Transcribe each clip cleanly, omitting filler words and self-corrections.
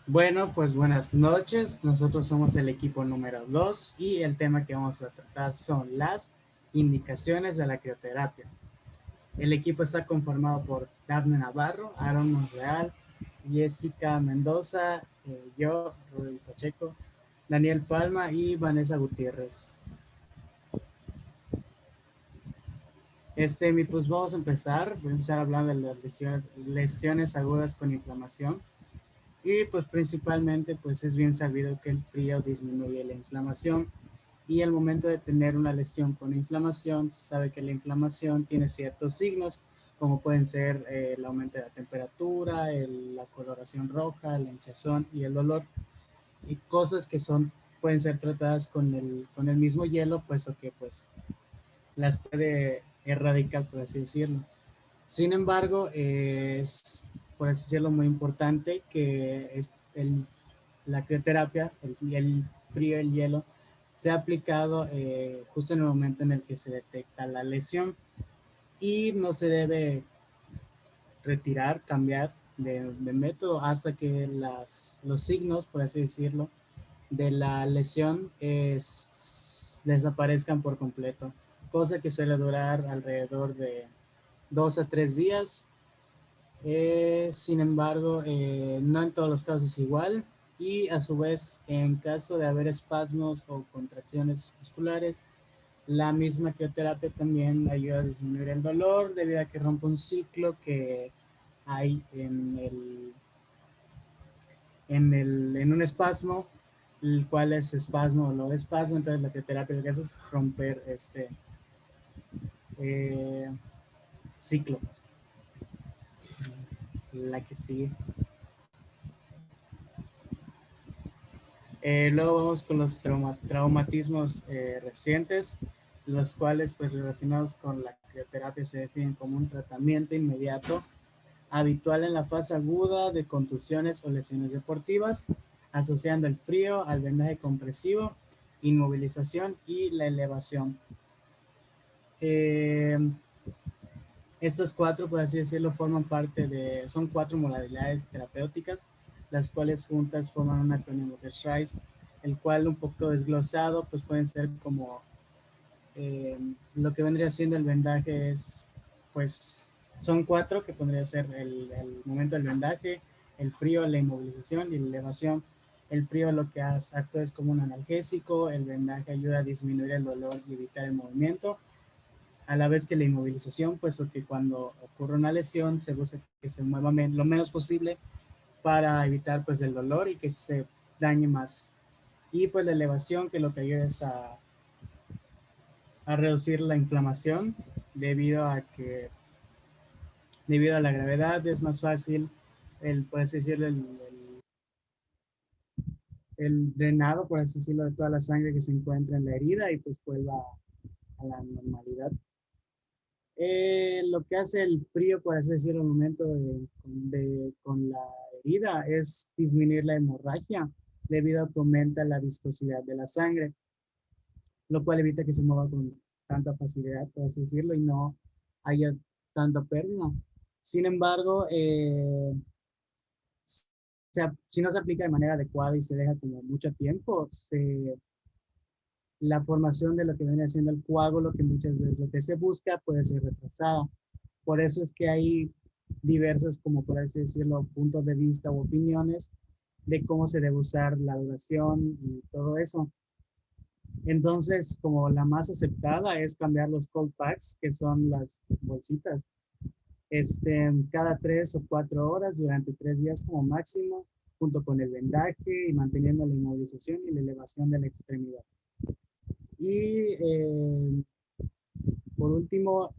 Bueno, pues buenas noches. Nosotros somos el equipo número 2 y el tema que vamos a tratar son las indicaciones de la crioterapia. El equipo está conformado por Dafne Navarro, Aaron Monreal, Jessica Mendoza, yo, Rudy Pacheco, Daniel Palma y Vanessa Gutiérrez. Pues vamos a empezar. Voy a empezar hablando de las lesiones agudas con inflamación. Y pues principalmente pues es bien sabido que el frío disminuye la inflamación y al momento de tener una lesión con inflamación, se sabe que la inflamación tiene ciertos signos como pueden ser el aumento de la temperatura, la coloración roja, la hinchazón y el dolor y cosas que pueden ser tratadas con el mismo hielo, puesto que pues las puede erradicar, por así decirlo. Sin embargo, es, por así decirlo, muy importante que la crioterapia, el frío, el hielo, sea aplicado justo en el momento en el que se detecta la lesión y no se debe retirar, cambiar de método hasta que los signos, por así decirlo, de la lesión desaparezcan por completo, cosa que suele durar alrededor de 2 a 3 días. Sin embargo, no en todos los casos es igual y a su vez, en caso de haber espasmos o contracciones musculares, la misma crioterapia también ayuda a disminuir el dolor debido a que rompe un ciclo que hay en un espasmo, el cual es espasmo, dolor, espasmo. Entonces la crioterapia lo que hace es romper este eh, ciclo. La que sigue. Luego vamos con los traumatismos recientes, los cuales pues relacionados con la crioterapia se definen como un tratamiento inmediato, habitual en la fase aguda de contusiones o lesiones deportivas, asociando el frío al vendaje compresivo, inmovilización y la elevación. Eh, Estos cuatro, por así decirlo, son cuatro modalidades terapéuticas, las cuales juntas forman un acrónimo de SRICE, el cual un poco desglosado, pues pueden ser como lo que vendría siendo el vendaje pues son cuatro, que podría ser el momento del vendaje, el frío, la inmovilización y la elevación. El frío lo que actúa es como un analgésico, el vendaje ayuda a disminuir el dolor y evitar el movimiento, a la vez que la inmovilización, puesto que cuando ocurre una lesión se busca que se mueva lo menos posible para evitar pues el dolor y que se dañe más. Y pues la elevación, que lo que ayuda es a reducir la inflamación debido a que debido a la gravedad es más fácil por así decirlo, el drenado, por así decirlo, de toda la sangre que se encuentra en la herida y pues vuelva a la normalidad. Lo que hace el frío, por así decirlo, al momento con la herida es disminuir la hemorragia debido a que aumenta la viscosidad de la sangre, lo cual evita que se mueva con tanta facilidad, por así decirlo, y no haya tanta pérdida. Sin embargo, si no se aplica de manera adecuada y se deja como mucho tiempo, la formación de lo que viene siendo el coágulo, que muchas veces lo que se busca, puede ser retrasada. Por eso es que hay diversos, como por así decirlo, puntos de vista u opiniones de cómo se debe usar la duración y todo eso. Entonces, como la más aceptada es cambiar los cold packs, que son las bolsitas, cada 3 o 4 horas durante 3 días como máximo, junto con el vendaje y manteniendo la inmovilización y la elevación de la extremidad. Y por último,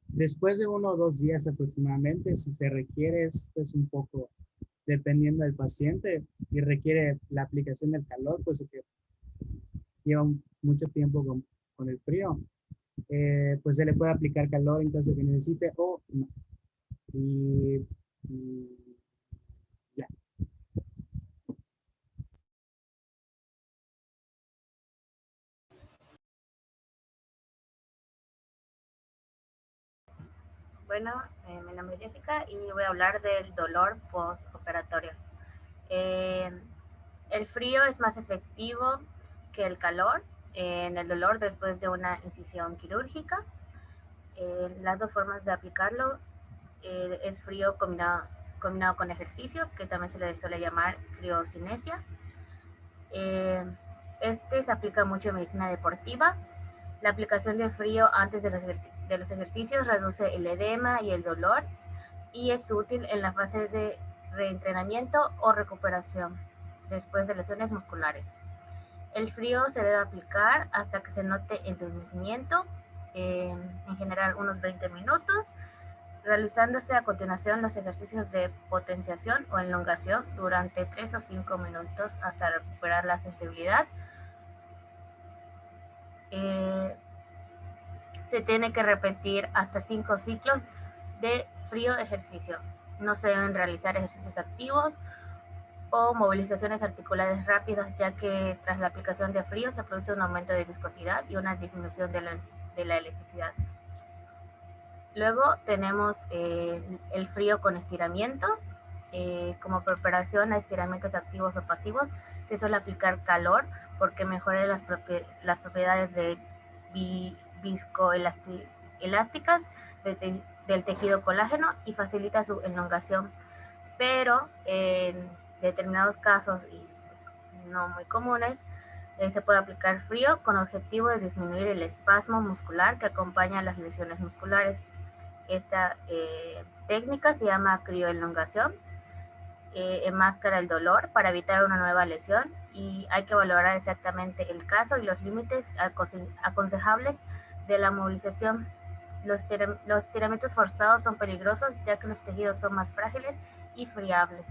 después de 1 o 2 días aproximadamente, si se requiere, esto es un poco dependiendo del paciente y requiere la aplicación del calor, pues que lleva mucho tiempo con el frío, pues se le puede aplicar calor en caso que necesite o no. Y, y ya. Bueno, mi nombre es Jessica y voy a hablar del dolor postoperatorio. Eh, el frío es más efectivo que el calor en el dolor después de una incisión quirúrgica. Las dos formas de aplicarlo es frío combinado con ejercicio, que también se le suele llamar criocinesia. Eh, este se aplica mucho en medicina deportiva. La aplicación del frío antes de los ejercicios reduce el edema y el dolor y es útil en la fase de reentrenamiento o recuperación después de lesiones musculares. El frío se debe aplicar hasta que se note entumecimiento, en general unos 20 minutos, realizándose a continuación los ejercicios de potenciación o elongación durante 3 o 5 minutos hasta recuperar la sensibilidad. Eh, Se tiene que repetir hasta 5 ciclos de frío ejercicio. No se deben realizar ejercicios activos o movilizaciones articulares rápidas, ya que tras la aplicación de frío se produce un aumento de viscosidad y una disminución de la elasticidad. Luego tenemos el frío con estiramientos. Como preparación a estiramientos activos o pasivos, se suele aplicar calor porque mejora las propiedades de viscoelásticas del tejido colágeno y facilita su elongación. Pero en determinados casos, y no muy comunes, se puede aplicar frío con objetivo de disminuir el espasmo muscular que acompaña a las lesiones musculares. Esta técnica se llama crioelongación, enmascara el dolor para evitar una nueva lesión y hay que valorar exactamente el caso y los límites aconsejables de la movilización. Los estiramientos forzados son peligrosos ya que los tejidos son más frágiles y friables.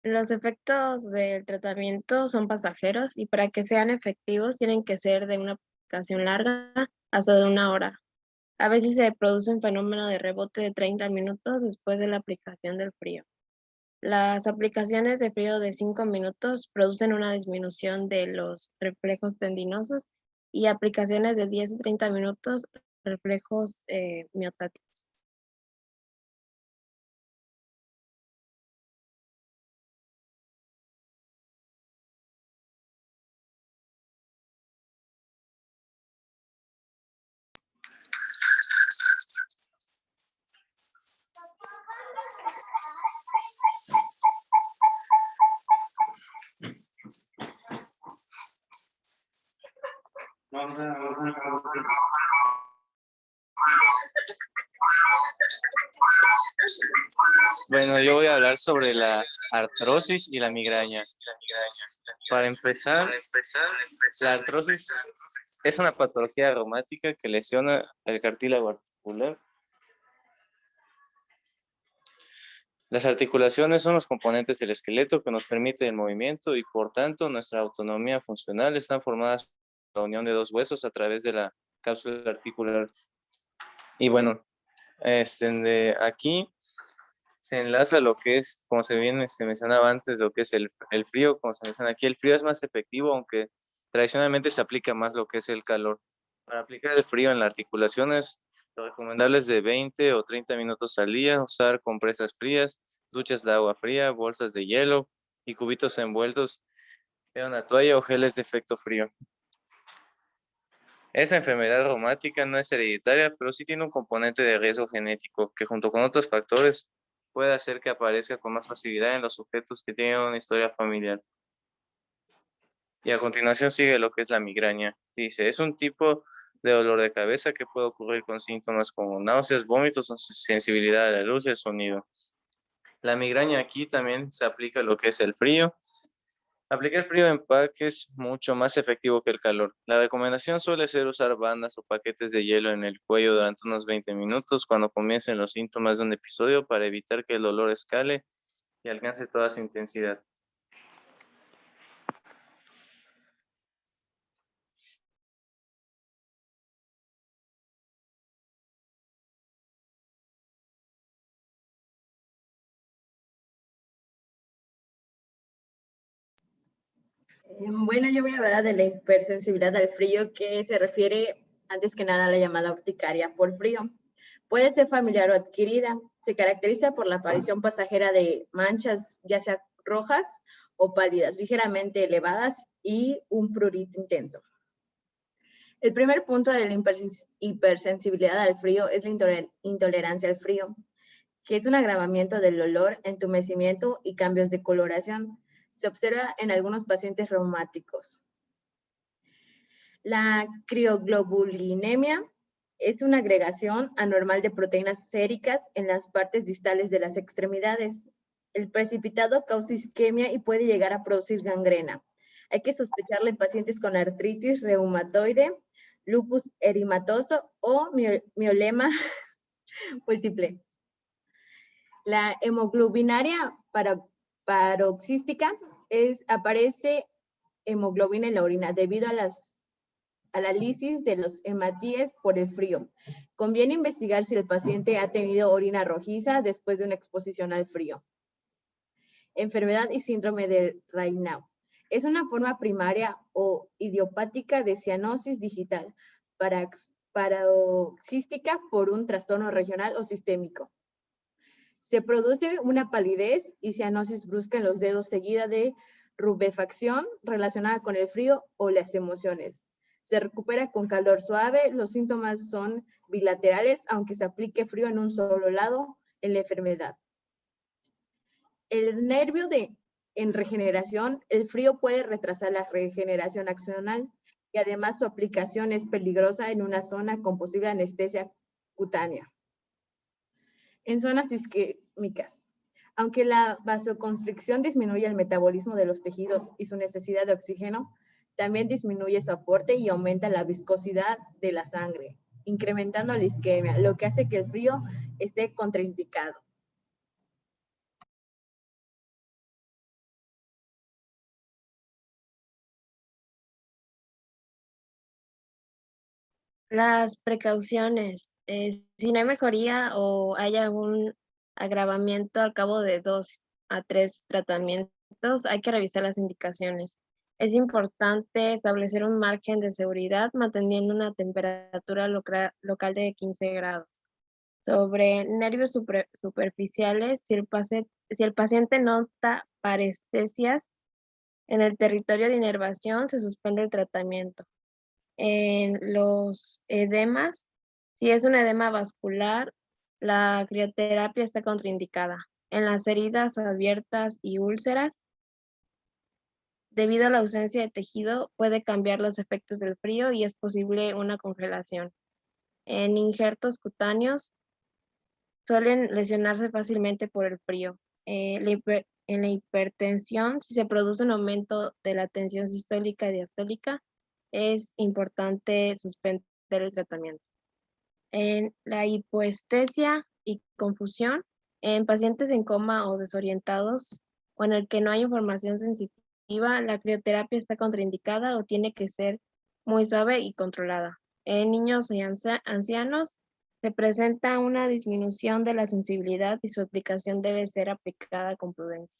Los efectos del tratamiento son pasajeros y para que sean efectivos tienen que ser de una aplicación larga hasta de una hora. A veces se produce un fenómeno de rebote de 30 minutos después de la aplicación del frío. Las aplicaciones de frío de 5 minutos producen una disminución de los reflejos tendinosos y aplicaciones de 10 a 30 minutos reflejos miotáticos. Bueno, yo voy a hablar sobre la artrosis y la migraña. Para empezar, la artrosis es una patología reumática que lesiona el cartílago articular. Las articulaciones son los componentes del esqueleto que nos permiten el movimiento y por tanto nuestra autonomía funcional están formadas por la unión de dos huesos a través de la cápsula articular. Y bueno, de aquí se enlaza lo que es, como se mencionaba antes, lo que es el frío, como se menciona aquí, el frío es más efectivo, aunque tradicionalmente se aplica más lo que es el calor. Para aplicar el frío en las articulaciones, lo recomendable es de 20 o 30 minutos al día, usar compresas frías, duchas de agua fría, bolsas de hielo y cubitos envueltos en una toalla o geles de efecto frío. Esta enfermedad reumática no es hereditaria, pero sí tiene un componente de riesgo genético que junto con otros factores puede hacer que aparezca con más facilidad en los sujetos que tienen una historia familiar. Y a continuación sigue lo que es la migraña. Dice, es un tipo de dolor de cabeza que puede ocurrir con síntomas como náuseas, vómitos o sensibilidad a la luz y el sonido. La migraña aquí también se aplica lo que es el frío. Aplicar frío en empaque es mucho más efectivo que el calor. La recomendación suele ser usar bandas o paquetes de hielo en el cuello durante unos 20 minutos cuando comiencen los síntomas de un episodio para evitar que el dolor escale y alcance toda su intensidad. Bueno, yo voy a hablar de la hipersensibilidad al frío, que se refiere antes que nada a la llamada urticaria por frío. Puede ser familiar o adquirida. Se caracteriza por la aparición pasajera de manchas, ya sea rojas o pálidas, ligeramente elevadas y un prurito intenso. El primer punto de la hipersensibilidad al frío es la intolerancia al frío, que es un agravamiento del olor, entumecimiento y cambios de coloración. Se observa en algunos pacientes reumáticos. La crioglobulinemia es una agregación anormal de proteínas séricas en las partes distales de las extremidades. El precipitado causa isquemia y puede llegar a producir gangrena. Hay que sospecharla en pacientes con artritis reumatoide, lupus eritematoso o miolema múltiple. La hemoglobinaria paroxística aparece hemoglobina en la orina debido a la lisis de los hematíes por el frío. Conviene investigar si el paciente ha tenido orina rojiza después de una exposición al frío. Enfermedad y síndrome de Raynaud. Es una forma primaria o idiopática de cianosis digital paroxística por un trastorno regional o sistémico. Se produce una palidez y cianosis brusca en los dedos seguida de rubefacción relacionada con el frío o las emociones. Se recupera con calor suave. Los síntomas son bilaterales, aunque se aplique frío en un solo lado en la enfermedad. El nervio en regeneración, el frío puede retrasar la regeneración axonal y además su aplicación es peligrosa en una zona con posible anestesia cutánea. En zonas isquémicas. Aunque la vasoconstricción disminuye el metabolismo de los tejidos y su necesidad de oxígeno, también disminuye su aporte y aumenta la viscosidad de la sangre, incrementando la isquemia, lo que hace que el frío esté contraindicado. Las precauciones, si no hay mejoría o hay algún agravamiento al cabo de 2 a 3 tratamientos, hay que revisar las indicaciones. Es importante establecer un margen de seguridad manteniendo una temperatura local de 15 grados. Sobre nervios superficiales, si el paciente nota parestesias en el territorio de inervación, se suspende el tratamiento. En los edemas, si es un edema vascular, la crioterapia está contraindicada. En las heridas abiertas y úlceras, debido a la ausencia de tejido, puede cambiar los efectos del frío y es posible una congelación. En injertos cutáneos, suelen lesionarse fácilmente por el frío. En la hipertensión, si se produce un aumento de la tensión sistólica y diastólica, es importante suspender el tratamiento. En la hipoestesia y confusión, en pacientes en coma o desorientados o en el que no hay información sensitiva, la crioterapia está contraindicada o tiene que ser muy suave y controlada. En niños y ancianos se presenta una disminución de la sensibilidad y su aplicación debe ser aplicada con prudencia.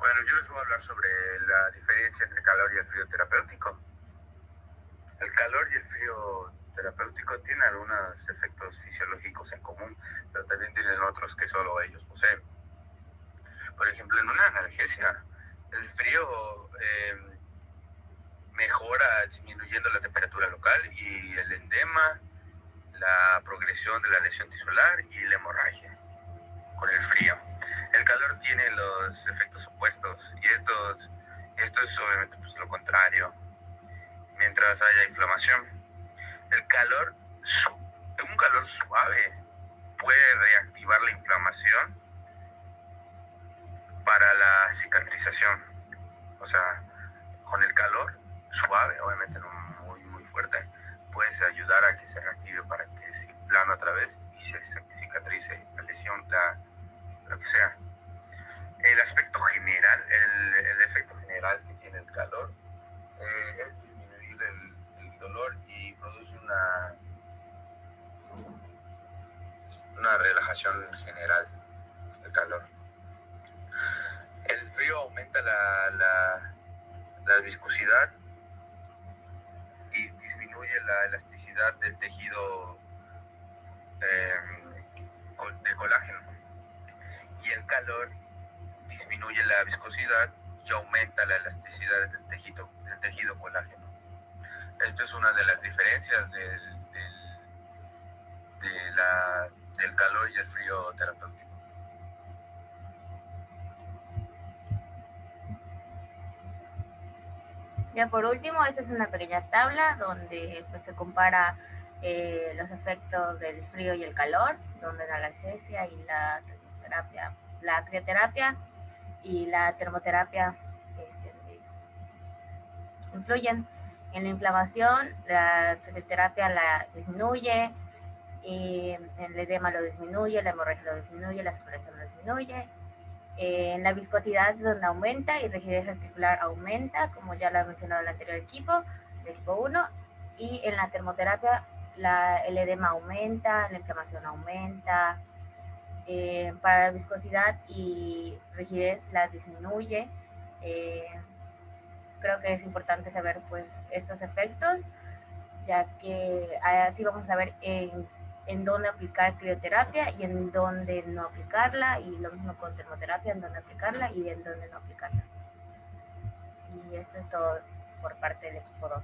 Bueno, yo les voy a hablar sobre la diferencia entre calor y el frío terapéutico. El calor y el frío terapéutico tienen algunos efectos fisiológicos en común, pero también tienen otros que solo ellos poseen. Por ejemplo, en una analgesia, el frío mejora disminuyendo la temperatura local y el edema la progresión de la lesión tisular y la hemorragia con el frío. El calor tiene los efectos opuestos y esto es obviamente pues, lo contrario. Mientras haya inflamación, un calor suave puede reactivar la inflamación para la cicatrización. O sea, con el calor suave, obviamente no muy fuerte, puede ayudar a que se reactive para que se inflame otra vez y se cicatrice la lesión, lo que sea. El aspecto general, el efecto general que tiene el calor es disminuir el dolor y produce una relajación general, el calor. El frío aumenta la viscosidad y disminuye la elasticidad del tejido de colágeno. Y el calor disminuye la viscosidad y aumenta la elasticidad del tejido colágeno. Esto es una de las diferencias del calor y el frío terapéutico. Ya por último, esta es una pequeña tabla donde pues, se compara los efectos del frío y el calor, donde la analgesia y la termoterapia, la crioterapia y la termoterapia influyen en la inflamación. La crioterapia la disminuye, y el edema lo disminuye, la hemorragia lo disminuye, la exploración lo disminuye. En la viscosidad es donde aumenta y rigidez articular aumenta, como ya lo ha mencionado el anterior equipo, el equipo 1. Y en la termoterapia el edema aumenta, la inflamación aumenta. Para la viscosidad y rigidez la disminuye. Creo que es importante saber pues estos efectos, ya que así vamos a ver en dónde aplicar crioterapia y en dónde no aplicarla, y lo mismo con termoterapia, en dónde aplicarla y en dónde no aplicarla. Y esto es todo por parte del equipo 2.